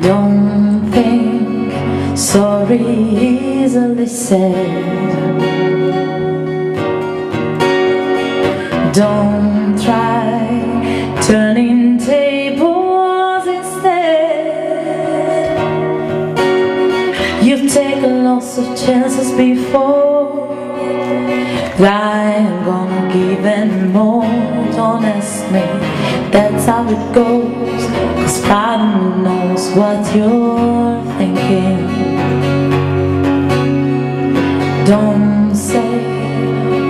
Don't think sorry easily said. Don't try turning tables instead. You've taken lots of chances before. I'm gonna give and more. Don't ask me, that's how it goes. 'Cause God knows what you're thinking. Don't say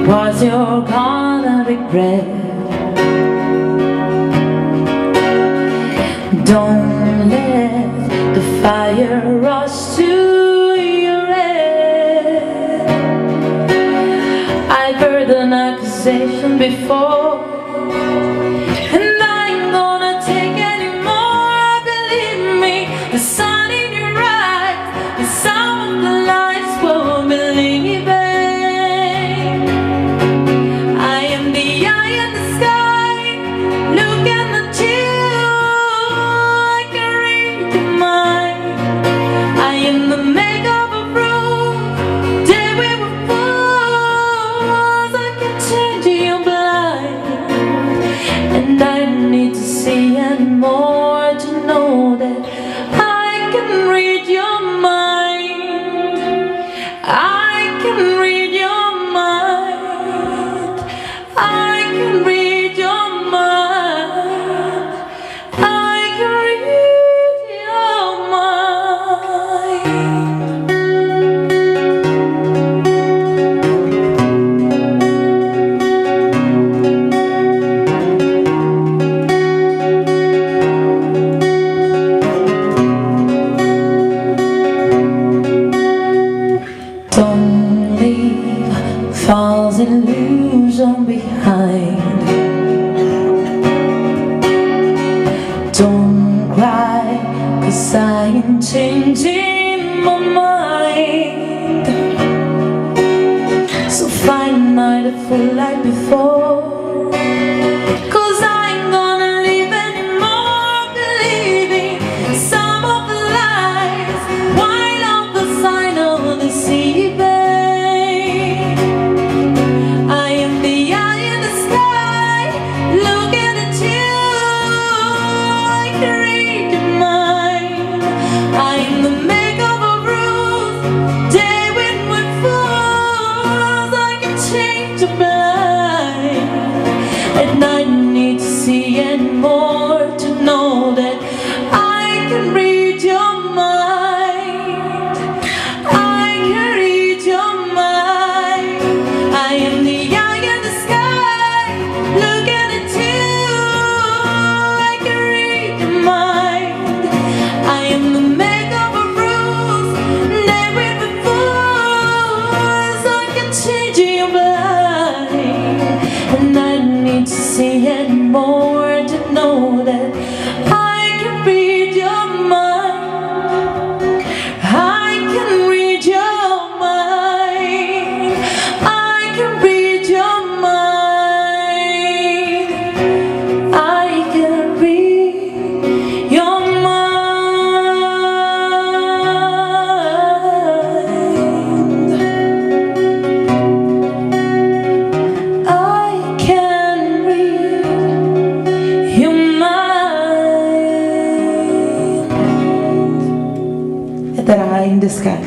what you're gonna regret. Don't let the fire rush to your head. I've heard an accusation before, and I ain't gonna take any more. Believe me, the sun in your eyes, the sound of the lights will believe it. I am the eye in the sky, look at you, I can read your mind. I am the maker of a room, day we were fools. I can change your blind, and I need to see and more to know that I can read your mind. I can read your mind. I can read your mind. I can read your mind. Don't leave false illusion behind. Don't cry, 'cause I ain't changing my mind. So find another fool like before, 'cause I ain't gonna leave anymore. Believing some of the lies, while of the sign of deceiving. I am the eye in the sky, looking at you, I can read your mind. I am the maker of a rules, day when we're fools. I can change your mind, and I need to see and more to know that I can read your mind. I can read your mind. I am the eye in the sky, looking at you, I can read your mind. I am the maker of rules, never before. I can change your mind, and I need to see and more to know that I can read your mind. I can read your mind. I can read your mind. I can read your mind. I can read your mind. That eye in the sky.